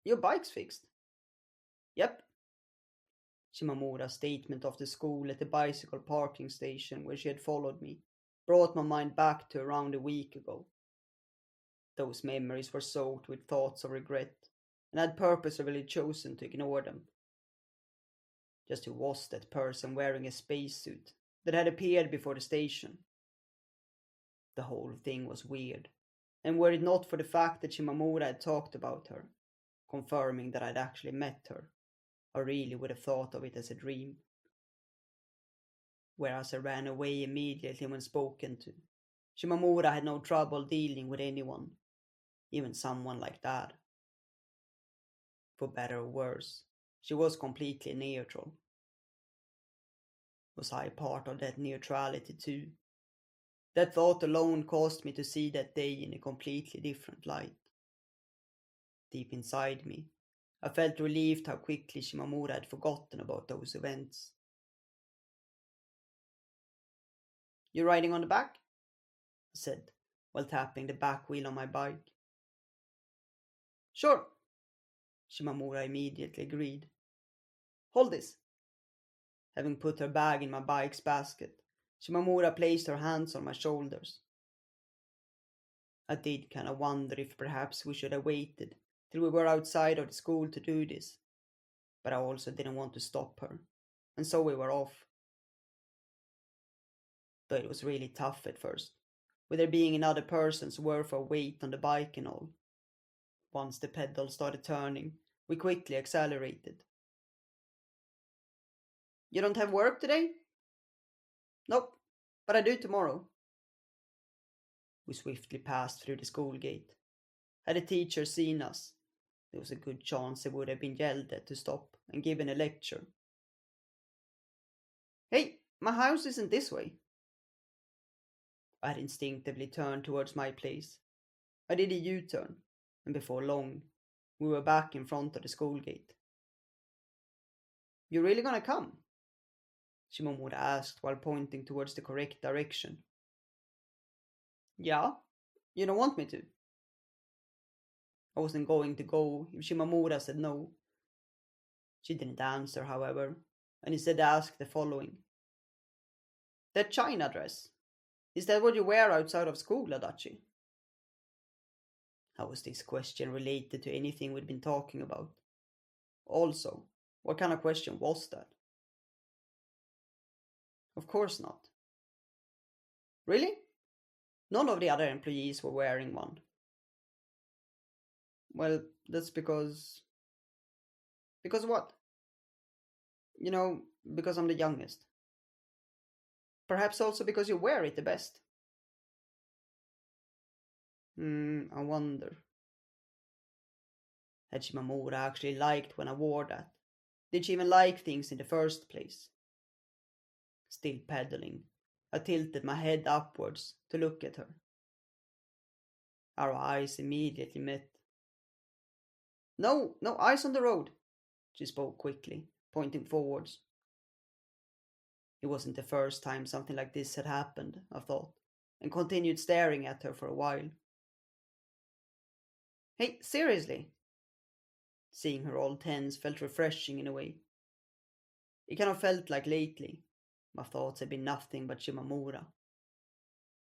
Your bike's fixed. Yep. Shimamura's statement of the school at the bicycle parking station where she had followed me brought my mind back to around a week ago. Those memories were soaked with thoughts of regret, and I'd purposefully chosen to ignore them. Just who was that person wearing a spacesuit that had appeared before the station? The whole thing was weird, and were it not for the fact that Shimamura had talked about her, confirming that I'd actually met her, I really would have thought of it as a dream. Whereas I ran away immediately when spoken to, Shimamura had no trouble dealing with anyone, even someone like Dad. For better or worse, she was completely neutral. Was I part of that neutrality too? That thought alone caused me to see that day in a completely different light. Deep inside me, I felt relieved how quickly Shimamura had forgotten about those events. You riding on the back? I said, while tapping the back wheel on my bike. Sure, Shimamura immediately agreed. Hold this. Having put her bag in my bike's basket, Shimamura placed her hands on my shoulders. I did kind of wonder if perhaps we should have waited till we were outside of the school to do this, but I also didn't want to stop her, and so we were off. Though it was really tough at first, with there being another person's worth of weight on the bike and all. Once the pedal started turning, we quickly accelerated. You don't have work today? Nope, but I do tomorrow. We swiftly passed through the school gate. Had the teacher seen us, there was a good chance he would have been yelled at to stop and given a lecture. Hey, my house isn't this way. I had instinctively turned towards my place. I did a U-turn, and before long, we were back in front of the school gate. You really gonna come? Shimomura asked while pointing towards the correct direction. Yeah, you don't want me to. I wasn't going to go if Shimamura said no. She didn't answer, however, and instead asked the following. That China dress, is that what you wear outside of school, Adachi? How was this question related to anything we'd been talking about? Also, what kind of question was that? Of course not. Really? None of the other employees were wearing one. Well, that's because. Because what? You know, because I'm the youngest. Perhaps also because you wear it the best. I wonder. Had Shimamura actually liked when I wore that? Did she even like things in the first place? Still pedaling, I tilted my head upwards to look at her. Our eyes immediately met. No, no, eyes on the road, she spoke quickly, pointing forwards. It wasn't the first time something like this had happened, I thought, and continued staring at her for a while. Hey, seriously? Seeing her all tense felt refreshing in a way. It kind of felt like lately my thoughts had been nothing but Shimamura.